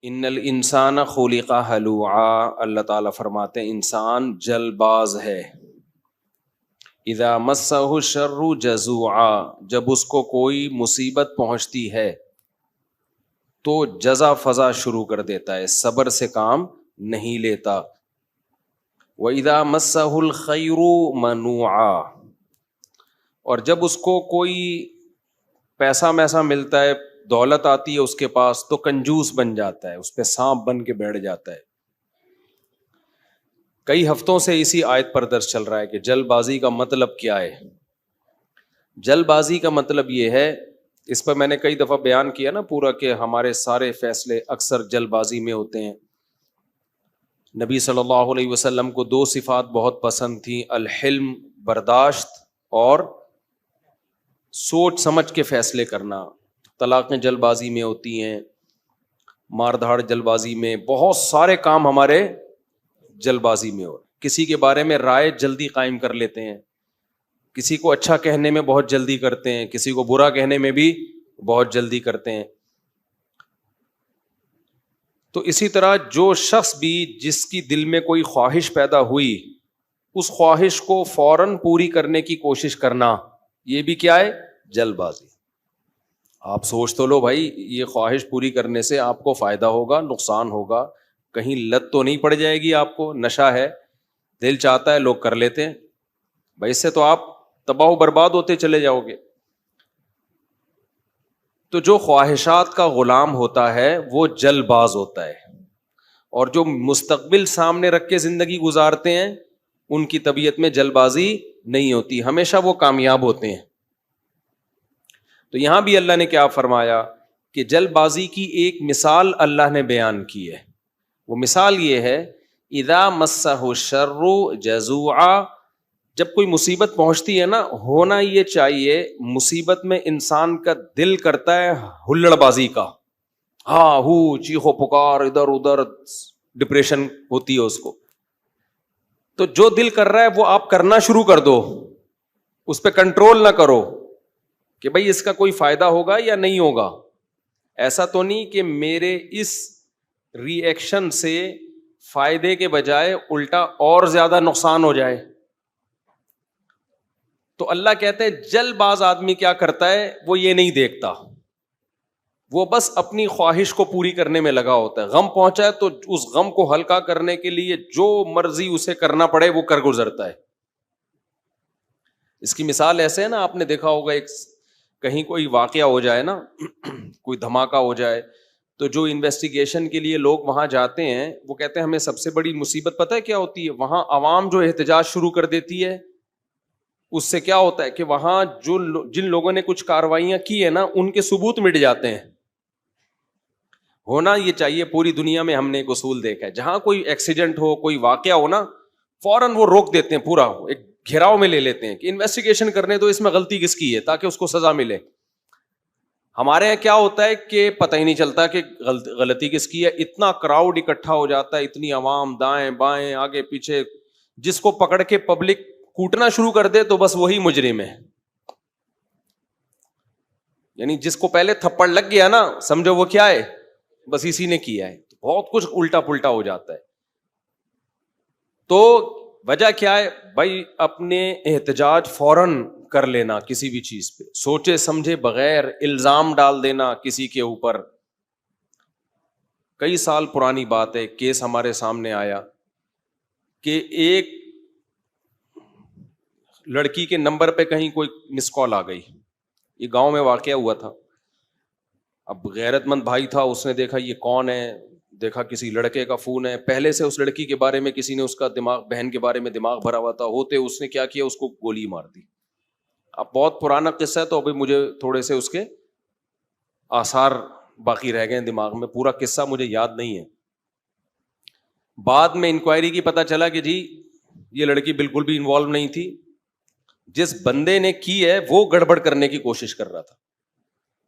ان الانسان خلق ہلوعا، اللہ تعالیٰ فرماتے ہیں انسان جل باز ہے. اذا مسہ الشر جزوعا، جب اس کو کوئی مصیبت پہنچتی ہے تو جزا فضا شروع کر دیتا ہے، صبر سے کام نہیں لیتا. وَإِذَا مَسَّهُ الْخَيْرُ مَنُوعًا، اور جب اس کو کوئی پیسہ میسا ملتا ہے، دولت آتی ہے اس کے پاس، تو کنجوس بن جاتا ہے، اس پہ سانپ بن کے بیٹھ جاتا ہے. کئی ہفتوں سے اسی آیت پر درس چل رہا ہے کہ جلد بازی کا مطلب کیا ہے. جلد بازی کا مطلب یہ ہے، اس پر میں نے کئی دفعہ بیان کیا نا پورا، کہ ہمارے سارے فیصلے اکثر جلد بازی میں ہوتے ہیں. نبی صلی اللہ علیہ وسلم کو دو صفات بہت پسند تھیں، الحلم برداشت، اور سوچ سمجھ کے فیصلے کرنا. طلاقیں جلد بازی میں ہوتی ہیں، مار دھاڑ جلد بازی میں، بہت سارے کام ہمارے جلد بازی میں ہو. کسی کے بارے میں رائے جلدی قائم کر لیتے ہیں، کسی کو اچھا کہنے میں بہت جلدی کرتے ہیں، کسی کو برا کہنے میں بھی بہت جلدی کرتے ہیں. تو اسی طرح جو شخص بھی جس کی دل میں کوئی خواہش پیدا ہوئی، اس خواہش کو فوراً پوری کرنے کی کوشش کرنا، یہ بھی کیا ہے؟ جلد بازی. آپ سوچ تو لو بھائی، یہ خواہش پوری کرنے سے آپ کو فائدہ ہوگا، نقصان ہوگا، کہیں لت تو نہیں پڑ جائے گی آپ کو؟ نشہ ہے، دل چاہتا ہے، لوگ کر لیتے ہیں بھائی، اس سے تو آپ تباہ و برباد ہوتے چلے جاؤ گے. تو جو خواہشات کا غلام ہوتا ہے وہ جلد باز ہوتا ہے، اور جو مستقبل سامنے رکھ کے زندگی گزارتے ہیں ان کی طبیعت میں جلد بازی نہیں ہوتی، ہمیشہ وہ کامیاب ہوتے ہیں. تو یہاں بھی اللہ نے کیا فرمایا کہ جلد بازی کی ایک مثال اللہ نے بیان کی ہے. وہ مثال یہ ہے، اذا مسہ الشر جزوعا، جب کوئی مصیبت پہنچتی ہے نا، ہونا یہ چاہیے مصیبت میں انسان کا دل کرتا ہے ہلڑ بازی کا، ہاں ہو چیخو پکار، ادھر ادھر، ڈپریشن ہوتی ہے اس کو. تو جو دل کر رہا ہے وہ آپ کرنا شروع کر دو، اس پہ کنٹرول نہ کرو کہ بھئی اس کا کوئی فائدہ ہوگا یا نہیں ہوگا. ایسا تو نہیں کہ میرے اس ری ایکشن سے فائدے کے بجائے الٹا اور زیادہ نقصان ہو جائے. تو اللہ کہتے ہیں جلد باز آدمی کیا کرتا ہے، وہ یہ نہیں دیکھتا، وہ بس اپنی خواہش کو پوری کرنے میں لگا ہوتا ہے. غم پہنچا ہے تو اس غم کو ہلکا کرنے کے لیے جو مرضی اسے کرنا پڑے وہ کر گزرتا ہے. اس کی مثال ایسے ہے نا، آپ نے دیکھا ہوگا، ایک کہیں کوئی واقعہ ہو جائے نا، کوئی دھماکہ ہو جائے، تو جو انویسٹیگیشن کے لیے لوگ وہاں جاتے ہیں وہ کہتے ہیں ہمیں سب سے بڑی مصیبت پتہ ہے کیا ہوتی ہے؟ وہاں عوام جو احتجاج شروع کر دیتی ہے، اس سے کیا ہوتا ہے کہ وہاں جن لوگوں نے کچھ کارروائیاں کی ہیں نا، ان کے ثبوت مٹ جاتے ہیں. ہونا یہ چاہیے، پوری دنیا میں ہم نے ایک اصول دیکھا ہے، جہاں کوئی ایکسیڈنٹ ہو، کوئی واقعہ ہو نا، فوراً وہ روک دیتے ہیں، پورا ایک گھیراؤ میں لے لیتے ہیں کہ انویسٹیگیشن کرنے تو اس میں غلطی کس کی ہے تاکہ اس کو سزا ملے. ہمارے یہاں کیا ہوتا ہے کہ پتہ ہی نہیں چلتا کہ غلطی کس کی ہے. اتنا کراؤڈ اکٹھا ہو جاتا ہے، اتنی عوام دائیں بائیں آگے پیچھے، جس کو پکڑ کے پبلک کوٹنا شروع کر دے تو بس وہی مجرم ہے. یعنی جس کو پہلے تھپڑ لگ گیا نا، سمجھو وہ کیا ہے، بس اسی نے کیا ہے. بہت کچھ الٹا پلٹا ہو جاتا ہے. تو وجہ کیا ہے بھائی؟ اپنے احتجاج فوراً کر لینا کسی بھی چیز پہ، سوچے سمجھے بغیر الزام ڈال دینا کسی کے اوپر. کئی سال پرانی بات ہے، کیس ہمارے سامنے آیا کہ ایک لڑکی کے نمبر پہ کہیں کوئی مس کال آ گئی. یہ گاؤں میں واقعہ ہوا تھا. اب غیرت مند بھائی تھا، اس نے دیکھا یہ کون ہے، دیکھا کسی لڑکے کا فون ہے، پہلے سے اس لڑکی کے بارے میں کسی نے اس کا دماغ، بہن کے بارے میں دماغ بھرا ہوا تھا، ہوتے اس نے کیا کیا، اس کو گولی مار دی. اب بہت پرانا قصہ ہے تو ابھی مجھے تھوڑے سے اس کے آثار باقی رہ گئے ہیں دماغ میں، پورا قصہ مجھے یاد نہیں ہے. بعد میں انکوائری کی پتہ چلا کہ جی یہ لڑکی بالکل بھی انوالو نہیں تھی، جس بندے نے کی ہے وہ گڑبڑ کرنے کی کوشش کر رہا تھا.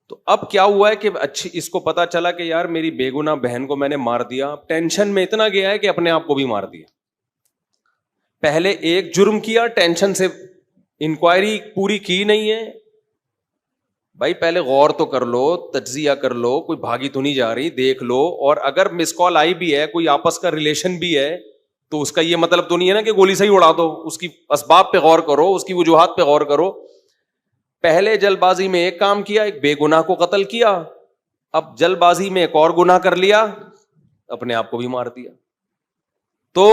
تو اب کیا ہوا ہے کہ اچھی اس کو پتا چلا کہ یار میری بے گناہ بہن کو میں نے مار دیا. ٹینشن میں اتنا گیا ہے کہ اپنے آپ کو بھی مار دیا. پہلے ایک جرم کیا، ٹینشن سے انکوائری پوری کی نہیں ہے، بھائی پہلے غور تو کر لو, تجزیہ کر لو, کوئی بھاگی تو نہیں جا رہی, دیکھ لو, اور اگر مس کال آئی بھی ہے, کوئی آپس کا ریلیشن بھی ہے, تو اس کا یہ مطلب تو نہیں ہے نا کہ گولی سے ہی اڑا دو. اس کی اسباب پہ غور کرو, اس کی وجوہات پہ غور کرو. پہلے جلد بازی میں ایک کام کیا, ایک بے گناہ کو قتل کیا, اب جلد بازی میں ایک اور گناہ کر لیا, اپنے آپ کو بھی مار دیا. تو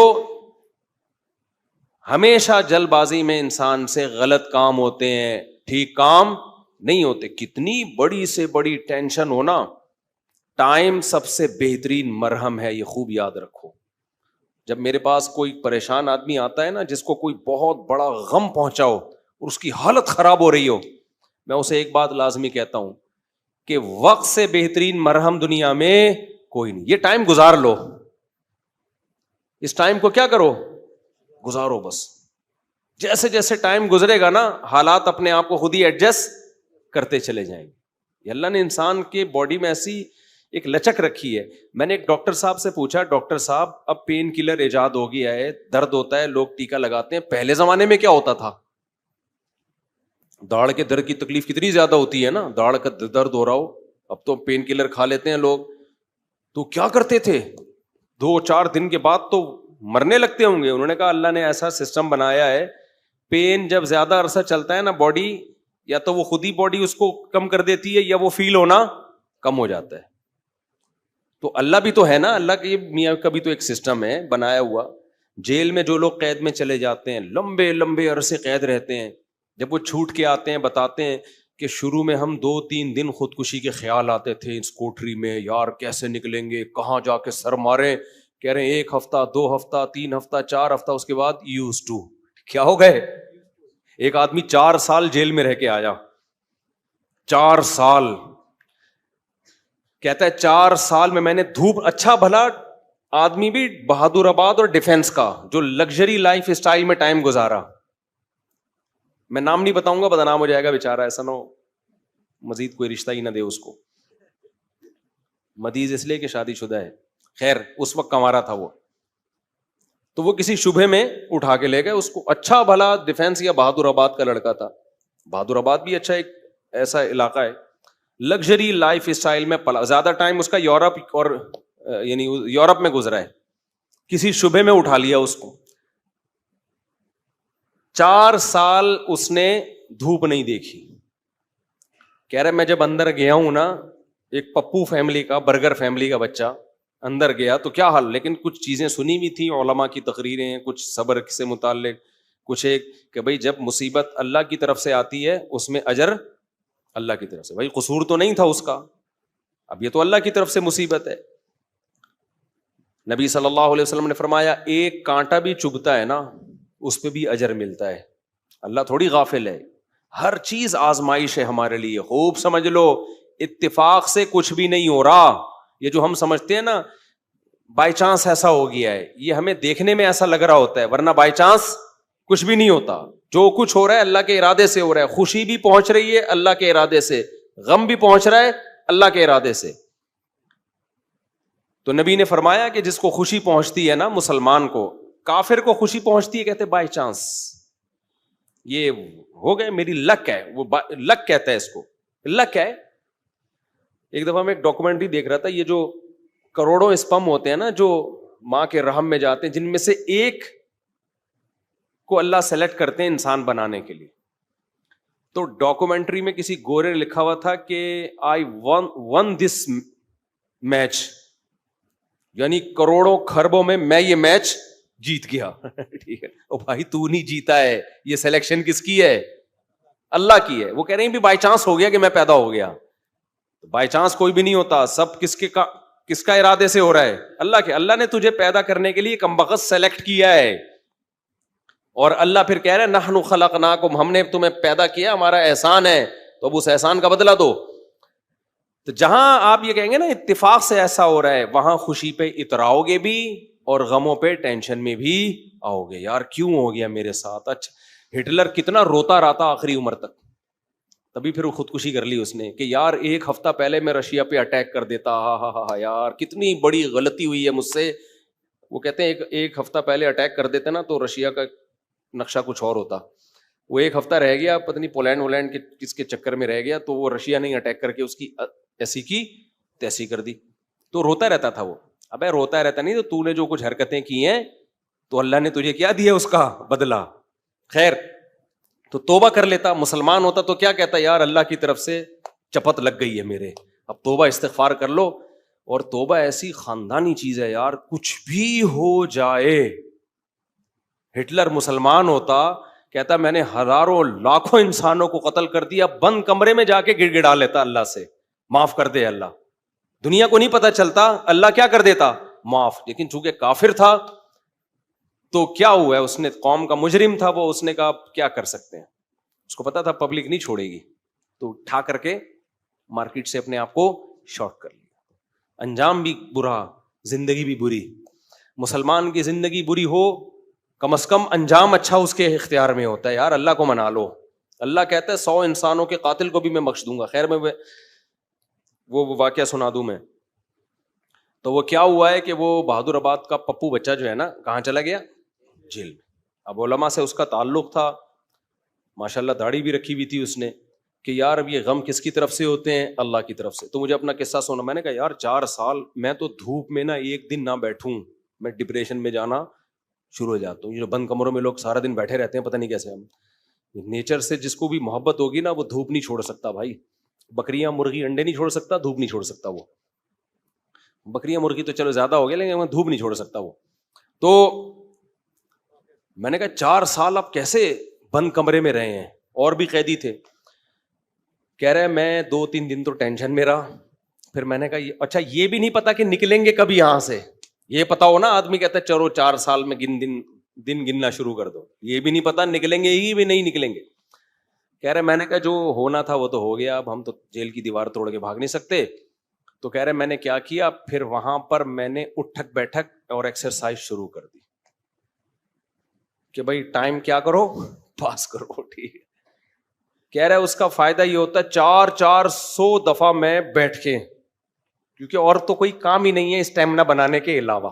ہمیشہ جلد بازی میں انسان سے غلط کام ہوتے ہیں, ٹھیک کام نہیں ہوتے. کتنی بڑی سے بڑی ٹینشن ہونا, ٹائم سب سے بہترین مرہم ہے, یہ خوب یاد رکھو. جب میرے پاس کوئی پریشان آدمی آتا ہے نا, جس کو کوئی بہت بڑا غم پہنچا ہو اور اس کی حالت خراب ہو رہی ہو, میں اسے ایک بات لازمی کہتا ہوں کہ وقت سے بہترین مرہم دنیا میں کوئی نہیں. یہ ٹائم گزار لو, اس ٹائم کو کیا کرو, گزارو بس. جیسے جیسے ٹائم گزرے گا نا, حالات اپنے آپ کو خود ہی ایڈجسٹ کرتے چلے جائیں گے. یہ اللہ نے انسان کے باڈی میں ایسی ایک لچک رکھی ہے. میں نے ایک ڈاکٹر صاحب سے پوچھا, ڈاکٹر صاحب اب پین کلر ایجاد ہو گیا ہے, درد ہوتا ہے, لوگ ٹیکا لگاتے ہیں, پہلے زمانے میں کیا ہوتا تھا؟ داڑھ کے درد کی تکلیف کتنی زیادہ ہوتی ہے نا, داڑھ کا درد ہو رہا ہو, اب تو پین کلر کھا لیتے ہیں لوگ. تو کیا کرتے تھے, 2-4 دن کے بعد تو مرنے لگتے ہوں گے. انہوں نے کہا اللہ نے ایسا سسٹم بنایا ہے, پین جب زیادہ عرصہ چلتا ہے نا, باڈی یا تو وہ خود ہی باڈی اس کو کم کر دیتی ہے, یا وہ فیل ہونا کم ہو جاتا ہے. تو اللہ بھی تو ہے نا, اللہ کے میاں کا بھی تو ایک سسٹم ہے بنایا ہوا. جیل میں جو لوگ قید میں چلے جاتے ہیں, لمبے لمبے عرصے قید رہتے ہیں, جب وہ چھوٹ کے آتے ہیں بتاتے ہیں کہ شروع میں ہم 2-3 دن خودکشی کے خیال آتے تھے اس کوٹری میں, یار کیسے نکلیں گے, کہاں جا کے سر ماریں. کہہ رہے ہیں 1 ہفتہ 2 ہفتہ 3 ہفتہ 4 ہفتہ, اس کے بعد یوز ٹو. کیا ہو گئے؟ ایک آدمی 4 سال جیل میں رہ کے آیا, 4 سال. کہتا ہے 4 سال میں نے دھوپ, اچھا بھلا آدمی بھی بہادر آباد اور ڈیفینس کا جو لگژری لائف اسٹائل میں ٹائم گزارا. میں نام نہیں بتاؤں گا, بدنام ہو جائے گا بیچارہ, ایسا نہ ہو مزید کوئی رشتہ ہی نہ دے اس کو. مدیز اس لیے کہ شادی شدہ ہے, خیر اس وقت کمارا تھا وہ. تو وہ کسی شبہ میں اٹھا کے لے گئے اس کو. اچھا بھلا ڈیفینس یا بہادر آباد کا لڑکا تھا. بہادر آباد بھی اچھا ایک ایسا علاقہ ہے, لگژری لائف اسٹائل میں پلا, زیادہ ٹائم اس کا یورپ اور یعنی یورپ میں گزرا ہے. کسی شبہ میں اٹھا لیا اس کو. 4 سال اس نے دھوپ نہیں دیکھی. کہہ رہے میں جب اندر گیا ہوں نا, ایک پپو فیملی کا, برگر فیملی کا بچہ اندر گیا تو کیا حال, لیکن کچھ چیزیں سنی بھی تھیں, علماء کی تقریریں, کچھ صبر سے متعلق, کچھ ایک کہ بھائی جب مصیبت اللہ کی طرف سے آتی ہے اس میں اجر اللہ کی طرف سے. بھائی قصور تو نہیں تھا اس کا, اب یہ تو اللہ کی طرف سے مصیبت ہے. نبی صلی اللہ علیہ وسلم نے فرمایا ایک کانٹا بھی چبھتا ہے نا, اس پہ بھی اجر ملتا ہے. اللہ تھوڑی غافل ہے, ہر چیز آزمائش ہے ہمارے لیے. خوب سمجھ لو, اتفاق سے کچھ بھی نہیں ہو رہا. یہ جو ہم سمجھتے ہیں نا بائی چانس ایسا ہو گیا ہے, یہ ہمیں دیکھنے میں ایسا لگ رہا ہوتا ہے, ورنہ بائی چانس کچھ بھی نہیں ہوتا. جو کچھ ہو رہا ہے اللہ کے ارادے سے ہو رہا ہے. خوشی بھی پہنچ رہی ہے اللہ کے ارادے سے, غم بھی پہنچ رہا ہے اللہ کے ارادے سے. تو نبی نے فرمایا کہ جس کو خوشی پہنچتی ہے نا مسلمان کو, کافر کو خوشی پہنچتی ہے کہتے بائی چانس, یہ ہو گئے میری لک ہے, وہ لک کہتا ہے اس کو, لک ہے. ایک دفعہ میں ایک ڈاکومنٹری دیکھ رہا تھا, یہ جو کروڑوں اسپم ہوتے ہیں نا جو ماں کے رحم میں جاتے ہیں, جن میں سے ایک کو اللہ سلیکٹ کرتے ہیں انسان بنانے کے لیے. تو ڈاکومنٹری میں کسی گورے نے لکھا ہوا تھا کہ آئی ون دس میچ, یعنی کروڑوں خربوں میں یہ میچ جیت گیا. ٹھیک ہے, او بھائی تو نہیں جیتا ہے, یہ سلیکشن کس کی ہے؟ اللہ کی ہے. وہ کہہ رہے ہیں بھی بائی چانس ہو گیا کہ میں پیدا ہو گیا. بائی چانس کوئی بھی نہیں ہوتا, سب کس کا ارادے سے ہو رہا ہے؟ اللہ کے. اللہ نے تجھے پیدا کرنے کے لیے کمبخت سلیکٹ کیا ہے, اور اللہ پھر کہہ رہے ہیں نحن خلقناکم, ہم نے تمہیں پیدا کیا, ہمارا احسان ہے, تو اب اس احسان کا بدلہ دو. تو جہاں آپ یہ کہیں گے نا اتفاق سے ایسا ہو رہا ہے, وہاں خوشی پہ اتراؤ گے بھی اور غموں پہ ٹینشن میں بھی آؤ گے. یار کیوں ہو گیا میرے ساتھ؟ اچھا ہٹلر کتنا روتا رہتا آخری عمر تک, تبھی پھر وہ خودکشی کر لی اس نے کہ یار 1 ہفتہ پہلے میں رشیا پہ اٹیک کر دیتا, ہاں یار کتنی بڑی غلطی ہوئی ہے مجھ سے. وہ کہتے ہیں ایک ہفتہ پہلے اٹیک کر دیتے نا تو رشیا کا نقشہ کچھ اور ہوتا. وہ ایک ہفتہ رہ گیا, پتہ نہیں پولینڈ ولینڈ کے کس کے چکر میں رہ گیا, تو وہ رشیا نے اٹیک کر کے اس کی ایسی کی تیسی کر دی. تو روتا رہتا تھا وہ. ابے روتا رہتا نہیں, تو نے جو کچھ حرکتیں کی ہیں تو اللہ نے تجھے کیا دیا اس کا بدلہ. خیر, تو توبہ کر لیتا. مسلمان ہوتا تو کیا کہتا, یار اللہ کی طرف سے چپت لگ گئی ہے میرے, اب توبہ استغفار کر لو. اور توبہ ایسی خاندانی چیز ہے یار, کچھ بھی ہو جائے. ہٹلر مسلمان ہوتا, کہتا میں نے ہزاروں لاکھوں انسانوں کو قتل کر دیا, بند کمرے میں جا کے گڑ گڑا لیتا اللہ سے, معاف کر دے اللہ. دنیا کو نہیں پتا چلتا, اللہ کیا کر دیتا, معاف. لیکن چونکہ کافر تھا تو کیا ہوا ہے, اس نے قوم کا مجرم تھا وہ, اس نے کہا کیا کر سکتے ہیں, اس کو پتا تھا پبلک نہیں چھوڑے گی, تو اٹھا کر کے مارکیٹ سے اپنے آپ کو شارٹ کر لیا. انجام بھی برا, زندگی بھی بری. مسلمان کی زندگی بری ہو, کم از کم انجام اچھا اس کے اختیار میں ہوتا ہے. یار اللہ کو منا لو. اللہ کہتا ہے 100 انسانوں کے قاتل کو بھی میں بخش دوں گا. خیر میں وہ واقعہ سنا دوں میں. تو وہ کیا ہوا ہے کہ وہ بہادر آباد کا پپو بچہ جو ہے نا, کہاں چلا گیا, جیل میں. اب علماء سے اس کا تعلق تھا, ماشاءاللہ داڑھی بھی رکھی ہوئی تھی اس نے, کہ یار اب یہ غم کس کی طرف سے ہوتے ہیں, اللہ کی طرف سے. تو مجھے اپنا قصہ سنا. میں نے کہا یار 4 سال میں تو دھوپ میں نا ایک دن نہ بیٹھوں, میں ڈپریشن میں جانا شروع ہو جاتا ہوں. یہ جو بند کمروں میں لوگ سارا دن بیٹھے رہتے ہیں, پتہ نہیں کیسے. ہم نیچر سے جس کو بھی محبت ہوگی نا, وہ دھوپ نہیں چھوڑ سکتا بھائی. بکریاں مرغی انڈے نہیں چھوڑ سکتا, دھوپ نہیں چھوڑ سکتا. وہ بکریاں مرغی تو چلو زیادہ ہو گیا, لیکن دھوپ نہیں چھوڑ سکتا وہ. تو میں نے کہا 4 سال اب کیسے بند کمرے میں رہے ہیں, اور بھی قیدی تھے. کہہ رہے میں 2-3 دن تو ٹینشن میں رہا. پھر میں نے کہا اچھا یہ بھی نہیں پتا کہ نکلیں گے کبھی یہاں سے. یہ پتا ہو نا, آدمی کہتا ہے چلو 4 سال میں دن گننا شروع کر دو. یہ بھی نہیں پتا نکلیں گے ہی بھی نہیں نکلیں گے. کہہ رہے میں نے کہا جو ہونا تھا وہ تو ہو گیا, اب ہم تو جیل کی دیوار توڑ کے بھاگ نہیں سکتے. تو کہہ رہے میں نے کیا کیا, پھر وہاں پر میں نے اٹھک بیٹھک اور ایکسرسائز شروع کر دی کہ بھائی ٹائم کیا کرو, پاس کرو. ٹھیک ہے. کہہ رہے اس کا فائدہ یہ ہوتا ہے 400 دفعہ میں بیٹھ کے, کیونکہ اور تو کوئی کام ہی نہیں ہے اسٹیمنا بنانے کے علاوہ.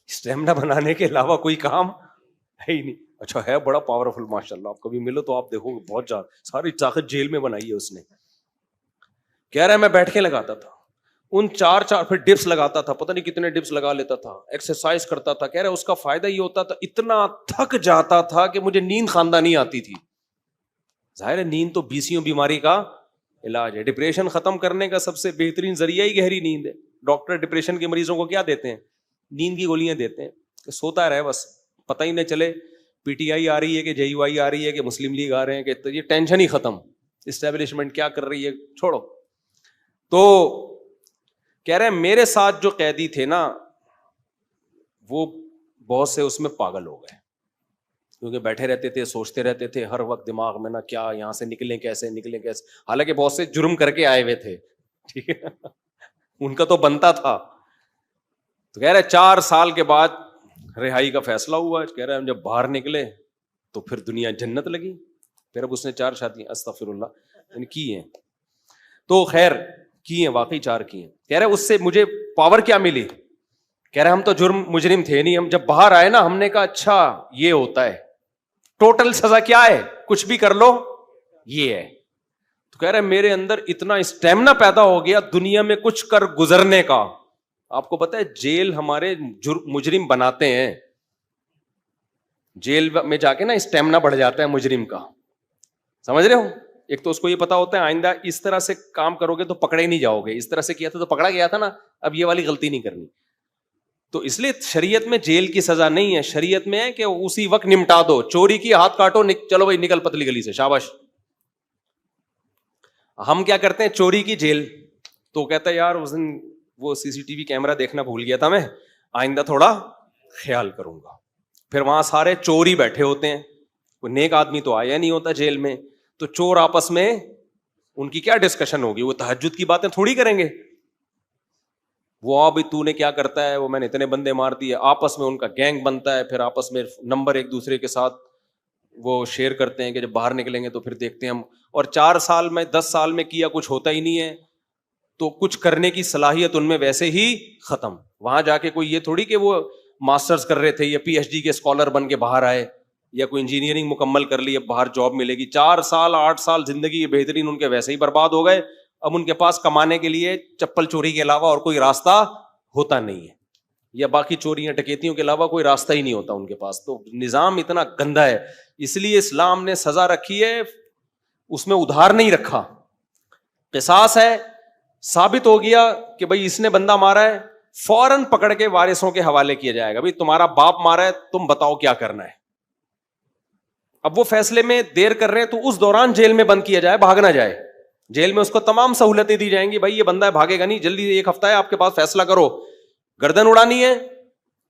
اسٹیمنا بنانے کے علاوہ کوئی کام ہے ہی نہیں. اچھا ہے بڑا پاورفل ماشاءاللہ, آپ کبھی ملو تو آپ دیکھو بہت زیادہ ساری طاقت جیل میں بنائی ہے اس نے. کہہ رہا ہے میں بیٹھ کے لگاتا تھا ان 4 پھر ڈپس لگاتا تھا, پتہ نہیں کتنے ڈپس لگا لیتا تھا, ایکسرسائز کرتا تھا. کہہ رہا ہے اس کا فائدہ یہ ہوتا تھا, اتنا تھک جاتا تھا کہ مجھے نیند خاندانی آتی تھی. ظاہر ہے نیند تو 20 بیماری کا علاج ہے. ڈپریشن ختم کرنے کا سب سے بہترین ذریعہ ہی گہری نیند ہے. ڈاکٹر ڈپریشن کے مریضوں کو کیا دیتے ہیں, نیند کی گولیاں دیتے ہیں کہ سوتا رہے بس, پتہ ہی نہ چلے پی ٹی آئی آ رہی ہے کہ جے یو آئی آ رہی ہے کہ مسلم لیگ آ رہے ہیں, کہ یہ ٹینشن ہی ختم, اسٹیبلشمنٹ کیا کر رہی ہے چھوڑو. تو کہہ رہے ہیں میرے ساتھ جو قیدی تھے نا, وہ بہت سے اس میں پاگل ہو گئے, کیونکہ بیٹھے رہتے تھے, سوچتے رہتے تھے ہر وقت دماغ میں نا کیا یہاں سے نکلیں کیسے. حالانکہ بہت سے جرم کر کے آئے ہوئے تھے, ٹھیک ہے, ان کا تو بنتا تھا. تو کہہ رہے 4 سال کے بعد رہائی کا فیصلہ ہوا. کہہ رہے ہم جب باہر نکلے تو پھر دنیا جنت لگی. پھر اب اس نے 4 شادیاں استغفر اللہ کی ہیں. تو خیر کی ہیں, واقعی 4 کی ہیں. کہہ رہے اس سے مجھے پاور کیا ملی. کہہ رہے ہم تو مجرم تھے نہیں, ہم جب باہر آئے نا ہم نے کہا اچھا یہ ہوتا ہے, ٹوٹل سزا کیا ہے, کچھ بھی کر لو یہ ہے. تو کہہ رہے میرے اندر اتنا اسٹیمنا پیدا ہو گیا دنیا میں کچھ کر گزرنے کا. آپ کو پتا ہے جیل ہمارے مجرم بناتے ہیں, جیل میں جا کے نا اسٹیمنا بڑھ جاتا ہے مجرم کا, سمجھ رہے ہو. ایک تو اس کو یہ پتا ہوتا ہے آئندہ اس طرح سے کام کرو گے تو پکڑے نہیں جاؤ گے, اس طرح سے کیا تھا تو پکڑا گیا تھا نا, اب یہ والی غلطی نہیں کرنی. تو اس لیے شریعت میں جیل کی سزا نہیں ہے, شریعت میں ہے کہ اسی وقت نمٹا دو. چوری کی ہاتھ کاٹو, چلو بھائی نکل پتلی گلی سے, شاباش. ہم کیا کرتے ہیں چوری کی جیل, تو کہتا ہے یار اس دن وہ سی سی ٹی وی کیمرہ دیکھنا بھول گیا تھا, میں آئندہ تھوڑا خیال کروں گا. پھر وہاں سارے چور ہی بیٹھے ہوتے ہیں, کوئی نیک آدمی تو آیا نہیں ہوتا جیل میں. تو چور آپس میں ان کی کیا ڈسکشن ہوگی, وہ تہجد کی باتیں تھوڑی کریں گے. وہ بھائی تو نے کیا کرتا ہے, وہ میں نے اتنے بندے مار دیے, آپس میں ان کا گینگ بنتا ہے. پھر آپس میں نمبر ایک دوسرے کے ساتھ وہ شیئر کرتے ہیں کہ جب باہر نکلیں گے تو پھر دیکھتے ہیں ہم. اور 4 سال میں 10 سال میں کیا کچھ ہوتا ہی نہیں ہے, تو کچھ کرنے کی صلاحیت ان میں ویسے ہی ختم. وہاں جا کے کوئی یہ تھوڑی کہ وہ ماسٹرز کر رہے تھے یا پی ایچ ڈی کے اسکالر بن کے باہر آئے, یا کوئی انجینئرنگ مکمل کر لی, اب باہر جاب ملے گی, 4 سال 8 سال زندگی بہترین ان کے ویسے ہی برباد ہو گئے. اب ان کے پاس کمانے کے لیے چپل چوری کے علاوہ اور کوئی راستہ ہوتا نہیں ہے, یا باقی چوریاں ڈکیتیوں کے علاوہ کوئی راستہ ہی نہیں ہوتا ان کے پاس. تو نظام اتنا گندا ہے, اس لیے اسلام نے سزا رکھی ہے, اس میں ادھار نہیں رکھا. قصاص ہے, ثابت ہو گیا کہ بھائی اس نے بندہ مارا ہے, فوراً پکڑ کے وارثوں کے حوالے کیا جائے گا, بھائی تمہارا باپ مارا ہے, تم بتاؤ کیا کرنا ہے. اب وہ فیصلے میں دیر کر رہے ہیں تو اس دوران جیل میں بند کیا جائے, بھاگ نہ جائے. جیل میں اس کو تمام سہولتیں دی جائیں گی, بھائی یہ بندہ ہے بھاگے گا نہیں, جلدی 1 ہفتہ ہے آپ کے پاس, فیصلہ کرو, گردن اڑانی ہے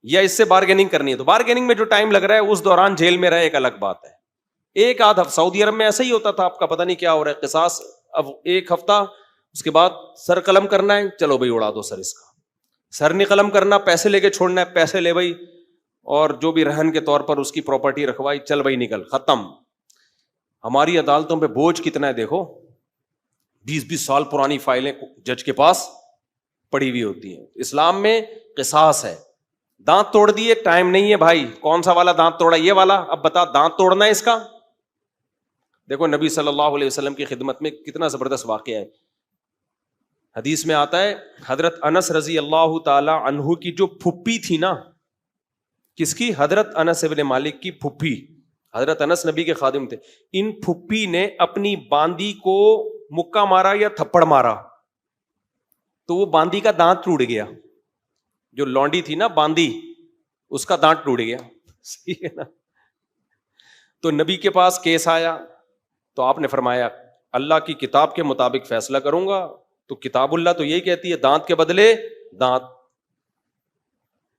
یا اس سے بارگیننگ کرنی ہے. تو بارگیننگ میں جو ٹائم لگ رہا ہے اس دوران جیل میں رہے, ایک الگ بات ہے. ایک آدھ ہفتہ سعودی عرب میں ایسا ہی ہوتا تھا, آپ کا پتہ نہیں کیا ہو رہا ہے. قصاص اب 1 ہفتہ, اس کے بعد سر قلم کرنا ہے, چلو بھائی اڑا دو سر اس کا. سر نہیں قلم کرنا, پیسے لے کے چھوڑنا ہے, پیسے لے بھائی, اور جو بھی رہن کے طور پر اس کی پراپرٹی رکھوائی, چل بھائی نکل, ختم. ہماری عدالتوں پہ بوجھ کتنا ہے دیکھو, 20 سال پرانی فائلیں جج کے پاس پڑی ہوئی ہوتی ہیں. اسلام میں قصاص ہے. دانت توڑ دیے, ٹائم نہیں ہے بھائی, کون سا والا دانت توڑا, یہ والا, اب بتا دانت توڑنا ہے اس کا. دیکھو نبی صلی اللہ علیہ وسلم کی خدمت میں کتنا زبردست واقعہ ہے. حدیث میں آتا ہے, حضرت انس رضی اللہ تعالی عنہ کی جو پھپھی تھی نا, کس کی؟ حضرت انس ابن مالک کی پھپھی. حضرت انس نبی کے خادم تھے. ان پھپھی نے اپنی باندی کو مکہ مارا یا تھپڑ مارا تو وہ باندی کا دانت ٹوٹ گیا. جو لونڈی تھی نا باندی, اس کا دانت ٹوٹ گیا. صحیح ہے نا. تو نبی کے پاس کیس آیا تو آپ نے فرمایا اللہ کی کتاب کے مطابق فیصلہ کروں گا. تو کتاب اللہ تو یہی کہتی ہے دانت کے بدلے دانت.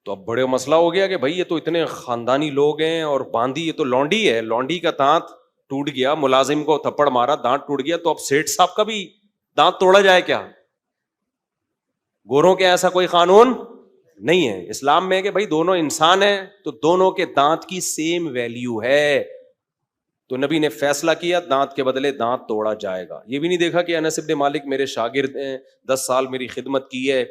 تو اب بڑے مسئلہ ہو گیا کہ بھائی یہ تو اتنے خاندانی لوگ ہیں, اور باندی یہ تو لونڈی ہے, لونڈی کا دانت ٹوٹ گیا, ملازم کو تھپڑ مارا دانت ٹوٹ گیا, تو اب سیٹھ صاحب کا بھی دانت توڑا جائے کیا؟ گوروں کے ایسا کوئی قانون نہیں ہے. اسلام میں کہ بھائی دونوں انسان ہیں تو دونوں کے دانت کی سیم ویلیو ہے. تو نبی نے فیصلہ کیا دانت کے بدلے دانت توڑا جائے گا. یہ بھی نہیں دیکھا کہ انس بن مالک میرے شاگرد ہیں, 10 سال میری خدمت کی ہے,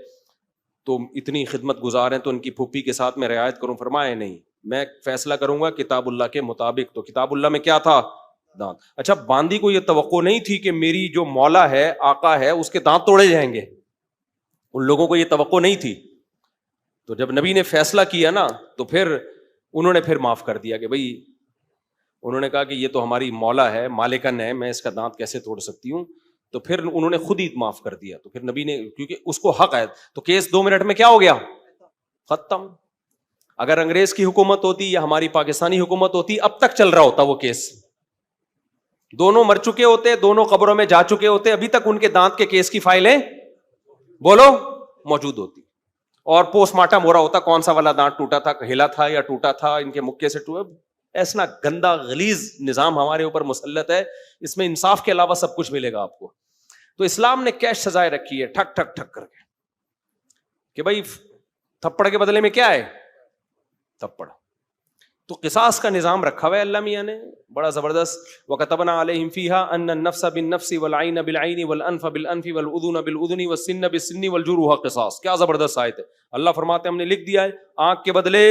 تو اتنی خدمت گزار ہیں تو ان کی پھوپھی کے ساتھ میں رعایت کروں. فرمایا نہیں, میں فیصلہ کروں گا کتاب اللہ کے مطابق. تو کتاب اللہ میں کیا تھا؟ دانت. اچھا باندی کو یہ توقع نہیں تھی کہ میری جو مولا ہے, آقا ہے, اس کے دانت توڑے جائیں گے. ان لوگوں کو یہ توقع نہیں تھی. تو جب نبی نے فیصلہ کیا نا تو پھر انہوں نے پھر معاف کر دیا کہ بھائی, انہوں نے کہا کہ یہ تو ہماری مولا ہے, مالکن ہے, میں اس کا دانت کیسے توڑ سکتی ہوں. تو پھر انہوں نے خود ہی معاف کر دیا. تو پھر نبی نے, کیونکہ اس کو حق ہے, تو کیس 2 منٹ میں کیا ہو گیا؟ ختم. اگر انگریز کی حکومت ہوتی یا ہماری پاکستانی حکومت ہوتی, اب تک چل رہا ہوتا وہ کیس. دونوں مر چکے ہوتے, دونوں قبروں میں جا چکے ہوتے, ابھی تک ان کے دانت کے کیس کی فائلیں بولو موجود ہوتی, اور پوسٹ مارٹم ہو رہا ہوتا کون سا والا دانت ٹوٹا تھا, ہلا تھا یا ٹوٹا تھا, ان کے مکے سے ٹوٹا. ایسا گندا غلیظ نظام ہمارے اوپر مسلط ہے, اس میں انصاف کے علاوہ سب کچھ ملے گا آپ کو. تو اسلام نے کیش سزائے رکھی ہے, ٹھک ٹھک ٹھک کر کے, کہ بھائی تھپڑ کے بدلے میں کیا ہے؟ تھپڑ. تو قصاص کا نظام رکھا ہوا ہے اللہ میاں نے بڑا زبردست. وَكَتَبْنَا عَلَيْهِمْ فِيهَا أَنَّ النَّفْسَ بِالنَّفْسِ وَالْعَيْنَ بِالْعَيْنِ وَالْأَنْفَ بِالْأَنْفِ وَالْأُذُنَ بِالْأُذُنِ وَالسِّنَّ بِالسِّنِّ وَالْجُرُوحَ قِصَاص. کیا زبردست آیت ہے. اللہ فرماتے ہیں ہم نے لکھ دیا ہے, آنکھ کے بدلے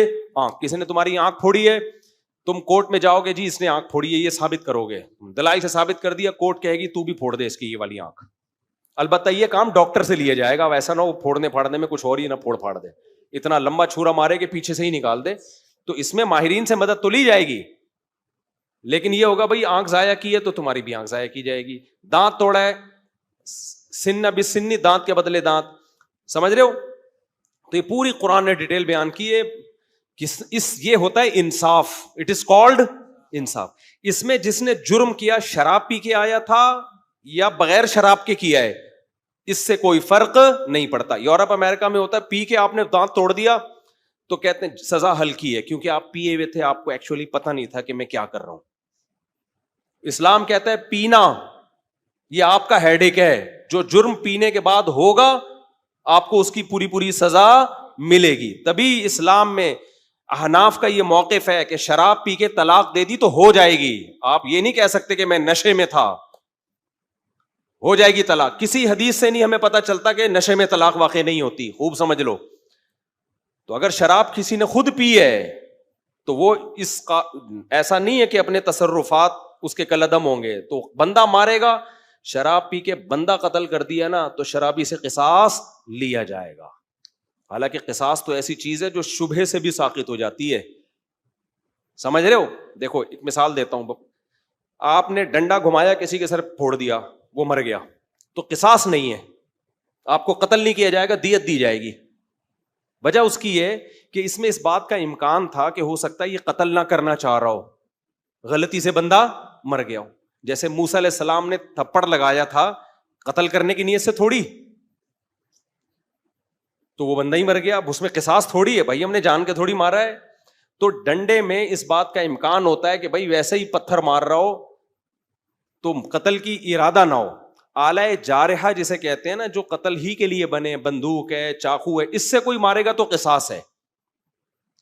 آنکھ. کسی نے تمہاری آنکھ پھوڑی ہے, تم کورٹ میں جاؤ گے, جی اس نے آنکھ پھوڑی ہے, یہ ثابت کرو گے, دلائل سے ثابت کر دیا, کورٹ کہے گی تو بھی پھوڑ دے اس کی یہ والی آنکھ. البتہ یہ کام ڈاکٹر سے لیا جائے گا, ویسا نہ ہو پھوڑنے پھاڑنے میں کچھ اور ہی نہ پھوڑ پھاڑ دے, اتنا لمبا چھورا مارے کہ پیچھے سے ہی نکال دے. تو اس میں ماہرین سے مدد تو لی جائے گی, لیکن یہ ہوگا بھائی آنکھ ضائع کی ہے تو تمہاری بھی آنکھ ضائع کی جائے گی. دانت توڑا ہے, سن بسنی, دانت کے بدلے دانت. سمجھ رہے ہو؟ تو یہ پوری قرآن نے ڈیٹیل بیان کی ہے. یہ ہوتا ہے انصاف, اٹ از کالڈ انصاف. اس میں جس نے جرم کیا شراب پی کے آیا تھا یا بغیر شراب کے کیا ہے, اس سے کوئی فرق نہیں پڑتا. یورپ امریکہ میں ہوتا ہے پی کے آپ نے دانت توڑ دیا تو کہتے ہیں سزا ہلکی ہے, کیونکہ آپ پیے ہوئے تھے, آپ کو ایکچولی پتہ نہیں تھا کہ میں کیا کر رہا ہوں. اسلام کہتا ہے پینا یہ آپ کا ہیڈ ایک ہے, جو جرم پینے کے بعد ہوگا آپ کو اس کی پوری پوری سزا ملے گی. تبھی اسلام میں احناف کا یہ موقف ہے کہ شراب پی کے طلاق دے دی تو ہو جائے گی. آپ یہ نہیں کہہ سکتے کہ میں نشے میں تھا, ہو جائے گی طلاق. کسی حدیث سے نہیں ہمیں پتہ چلتا کہ نشے میں طلاق واقع نہیں ہوتی, خوب سمجھ لو. تو اگر شراب کسی نے خود پی ہے تو وہ اس کا ایسا نہیں ہے کہ اپنے تصرفات اس کے کالعدم ہوں گے. تو بندہ مارے گا, شراب پی کے بندہ قتل کر دیا نا تو شرابی سے قصاص لیا جائے گا. حالانکہ قصاص تو ایسی چیز ہے جو شبہے سے بھی ساقط ہو جاتی ہے, سمجھ رہے ہو. دیکھو ایک مثال دیتا ہوں, آپ نے ڈنڈا گھمایا کسی کے سر پھوڑ دیا, وہ مر گیا, تو قصاص نہیں ہے, آپ کو قتل نہیں کیا جائے گا, دیت دی جائے گی. وجہ اس کی یہ کہ اس میں اس بات کا امکان تھا کہ ہو سکتا ہے یہ قتل نہ کرنا چاہ رہا ہو, غلطی سے بندہ مر گیا ہو. جیسے موسیٰ علیہ السلام نے تھپڑ لگایا تھا قتل کرنے کی نیت سے تھوڑی, تو وہ بندہ ہی مر گیا. اب اس میں قصاص تھوڑی ہے بھائی, ہم نے جان کے تھوڑی مارا ہے. تو ڈنڈے میں اس بات کا امکان ہوتا ہے کہ بھائی ویسے ہی پتھر مار رہا ہو تو قتل کی ارادہ نہ ہو. آلہ جارحہ جسے کہتے ہیں نا, جو قتل ہی کے لیے بنے, بندوق ہے, چاقو ہے, اس سے کوئی مارے گا تو قصاص ہے.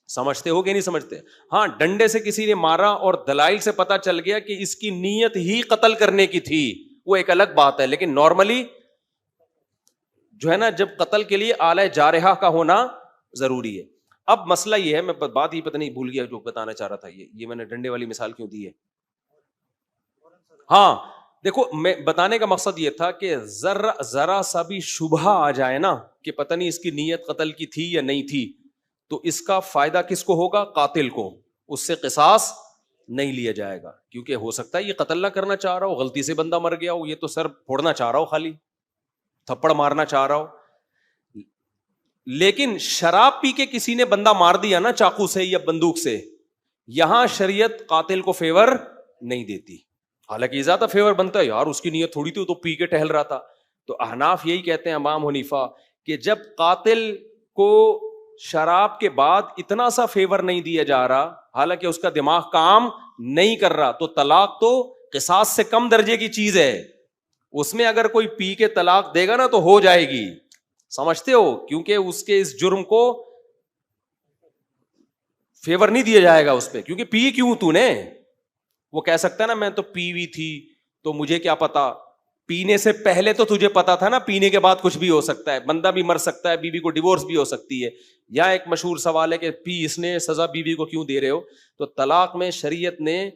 سمجھتے ہو کہ نہیں سمجھتے؟ ہاں, ڈنڈے سے کسی نے مارا اور دلائل سے پتا چل گیا کہ اس کی نیت ہی قتل کرنے کی تھی, وہ ایک الگ بات ہے. لیکن نارملی جو ہے نا, جب قتل کے لیے آلہ جارحہ کا ہونا ضروری ہے. اب مسئلہ یہ ہے, میں بات ہی پتہ نہیں بھول گیا جو بتانا چاہ رہا تھا. یہ میں نے ڈنڈے والی مثال کیوں دی ہے. ہاں دیکھو, میں بتانے کا مقصد یہ تھا کہ ذرا سا بھی شبہ آ جائے نا کہ پتہ نہیں اس کی نیت قتل کی تھی یا نہیں تھی, تو اس کا فائدہ کس کو ہوگا؟ قاتل کو. اس سے قصاص نہیں لیا جائے گا, کیونکہ ہو سکتا ہے یہ قتل نہ کرنا چاہ رہا ہو, غلطی سے بندہ مر گیا ہو, یہ تو سر پھوڑنا چاہ رہا ہو, خالی تھپڑ مارنا چاہ رہا ہو. لیکن شراب پی کے کسی نے بندہ مار دیا نا چاقو سے یا بندوق سے, یہاں شریعت قاتل کو فیور نہیں دیتی. حالانکہ یہ زیادہ فیور بنتا ہے, یار اس کی نیت تھوڑی تھی, تو پی کے ٹہل رہا تھا. تو احناف یہی کہتے ہیں, امام حنیفہ, کہ جب قاتل کو شراب کے بعد اتنا سا فیور نہیں دیا جا رہا, حالانکہ اس کا دماغ کام نہیں کر رہا, تو طلاق تو قصاص سے کم درجے کی چیز ہے. اس میں اگر کوئی پی کے طلاق دے گا نا تو ہو جائے گی, سمجھتے ہو, کیونکہ اس کے اس جرم کو فیور نہیں دیا جائے گا اس پہ, کیونکہ پی کیوں تو نے. وہ کہہ سکتا ہے نا میں تو پی ہوئی تھی تو مجھے کیا پتا, پینے سے پہلے تو تجھے پتا تھا نا, پینے کے بعد کچھ بھی ہو سکتا ہے, بندہ بھی مر سکتا ہے, بیوی کو ڈیورس بھی ہو سکتی ہے. یا ایک مشہور سوال ہے کہ پی اس نے, سزا بیوی کو کیوں دے رہے ہو. تو طلاق میں شریعت نے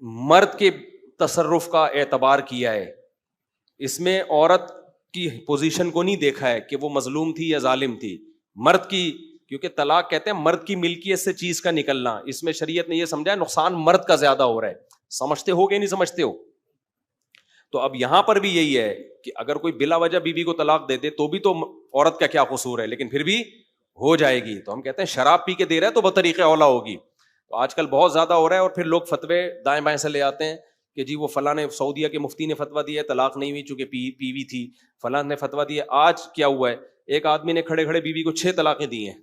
مرد کے تصرف کا اعتبار کیا ہے, اس میں عورت کی پوزیشن کو نہیں دیکھا ہے کہ وہ مظلوم تھی یا ظالم تھی. مرد کی, کیونکہ طلاق کہتے ہیں مرد کی ملکیت سے چیز کا نکلنا, اس میں شریعت نے یہ سمجھا نقصان مرد کا زیادہ ہو رہا ہے. سمجھتے ہو کہ نہیں سمجھتے ہو؟ تو اب یہاں پر بھی یہی ہے کہ اگر کوئی بلا وجہ بیوی کو طلاق دے دے تو بھی تو عورت کا کیا قصور ہے, لیکن پھر بھی ہو جائے گی. تو ہم کہتے ہیں شراب پی کے دے رہا ہے تو بطریقے اولا ہوگی. تو آج کل بہت زیادہ ہو رہا ہے, اور پھر لوگ فتوے دائیں بائیں سے لے آتے ہیں کہ جی وہ فلاں نے, سعودیہ کے مفتی نے فتویٰ دیا ہے طلاق نہیں ہوئی چونکہ پی ہوئی تھی, فلاں نے فتویٰ دیا. آج کیا ہوا ہے, ایک آدمی نے کھڑے کھڑے بیوی کو 6 طلاقیں دی ہیں,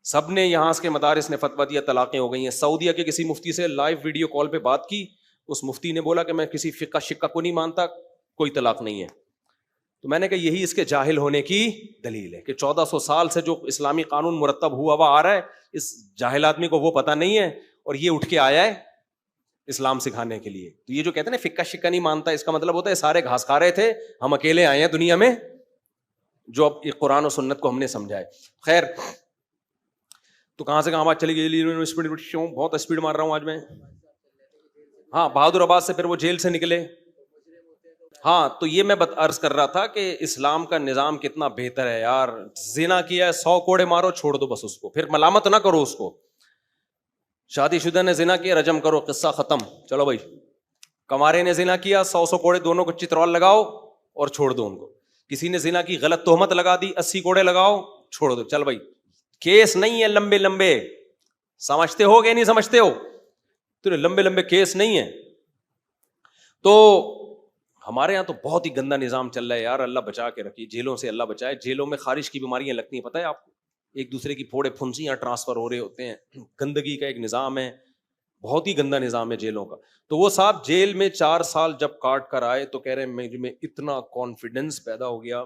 سب نے یہاں کے مدارس نے فتویٰ دیا, طلاقیں ہو گئی ہیں. سعودیہ کے کسی مفتی سے لائیو ویڈیو کال پہ بات کی, اس مفتی نے بولا کہ میں کسی فقہ شقہ کو نہیں مانتا, کوئی طلاق نہیں ہے. تو میں نے کہا یہی اس کے جاہل ہونے کی دلیل ہے کہ 1400 سال سے جو اسلامی قانون مرتب ہوا ہوا آ رہا ہے, اس جاہل آدمی کو وہ پتہ نہیں ہے, اور یہ اٹھ کے آیا ہے اسلام سکھانے کے لیے. تو یہ جو کہتے ہیں نا فقہ شقہ نہیں مانتا, اس کا مطلب ہوتا ہے سارے گھاس کھا رہے تھے, ہم اکیلے آئے ہیں دنیا میں جو اب قرآن و سنت کو ہم نے سمجھا ہے. خیر, تو کہاں سے کہاں بات چلی گئی, بہت اسپیڈ مار رہا ہوں آج میں. ہاں, بہادر آباد سے پھر وہ جیل سے نکلے. ہاں, تو یہ میں عرض کر رہا تھا کہ اسلام کا نظام کتنا بہتر ہے یار. زنا کیا ہے 100 کوڑے مارو, چھوڑ دو بس اس کو, پھر ملامت نہ کرو اس کو. شادی شدہ نے زنا کیا, رجم کرو, قصہ ختم, چلو بھائی. کمارے نے زنا کیا, 100 کوڑے دونوں کو چترول لگاؤ اور چھوڑ دو ان کو. کسی نے زنا کی غلط تہمت لگا دی, 80 کوڑے لگاؤ, چھوڑ دو, چل بھائی. کیس نہیں ہے لمبے لمبے, سمجھتے ہو کہ نہیں سمجھتے ہو؟ تو لمبے لمبے کیس نہیں ہے. تو ہمارے یہاں تو بہت ہی گندا نظام چل رہا ہے یار, اللہ بچا کے رکھیے, جیلوں سے اللہ بچائے. جیلوں میں خارش کی بیماریاں لگتی ہیں, پتہ ہے آپ کو, ایک دوسرے کی پھوڑے پھنسیاں ٹرانسفر ہو رہے ہوتے ہیں. گندگی کا ایک نظام ہے, بہت ہی گندا نظام ہے جیلوں کا. تو وہ صاحب جیل میں 4 سال جب کاٹ کر آئے تو کہہ رہے ہیں میں اتنا کانفیڈنس پیدا ہو گیا.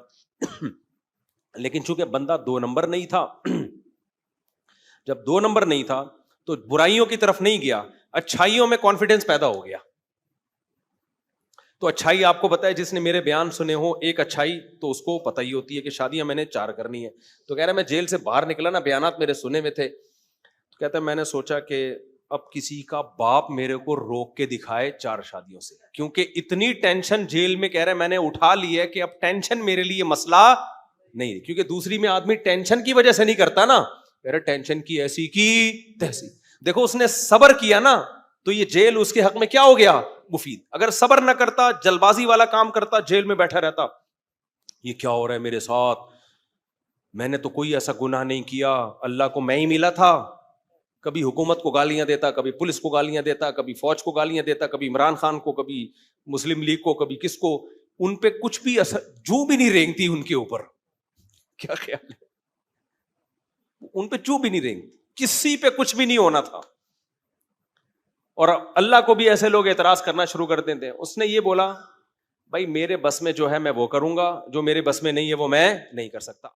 لیکن چونکہ بندہ 2 نمبر نہیں تھا, جب 2 نمبر نہیں تھا تو برائیوں کی طرف نہیں گیا, اچھائیوں میں کانفیڈنس پیدا ہو گیا. تو اچھائی آپ کو پتا ہے, جس نے میرے بیان سنے ہو, ایک اچھائی تو اس کو پتہ ہی ہوتی ہے کہ شادیاں میں نے 4 کرنی ہے. تو کہہ رہا میں جیل سے باہر نکلا نا, بیانات میرے سنے میں تھے, کہتا ہے میں نے سوچا کہ اب کسی کا باپ میرے کو روک کے دکھائے 4 شادیوں سے, کیونکہ اتنی ٹینشن جیل میں, کہہ رہے میں نے اٹھا لی ہے کہ اب ٹینشن میرے لیے مسئلہ نہیں, کیونکہ دوسری میں آدمی ٹینشن کی وجہ سے نہیں کرتا نا, کہہ رہے ٹینشن کی ایسی کی تیسی. دیکھو اس نے صبر کیا نا تو یہ جیل اس کے حق میں کیا ہو گیا, مفید. اگر صبر نہ کرتا, جلد بازی والا کام کرتا, جیل میں بیٹھا رہتا, یہ کیا ہو رہا ہے میرے ساتھ, میں نے تو کوئی ایسا گناہ نہیں کیا, اللہ کو میں ہی ملا تھا. کبھی حکومت کو گالیاں دیتا, کبھی پولیس کو گالیاں دیتا, کبھی فوج کو گالیاں دیتا, کبھی عمران خان کو, کبھی مسلم لیگ کو, کبھی کس کو. ان پہ کچھ بھی اثر جو بھی نہیں رینگتی ان کے اوپر. کیا خیال ہے, ان پہ جو بھی نہیں رینگتی, کسی پہ کچھ بھی نہیں ہونا تھا. اور اللہ کو بھی ایسے لوگ اعتراض کرنا شروع کر دیتے ہیں. اس نے یہ بولا بھائی میرے بس میں جو ہے میں وہ کروں گا, جو میرے بس میں نہیں ہے وہ میں نہیں کر سکتا.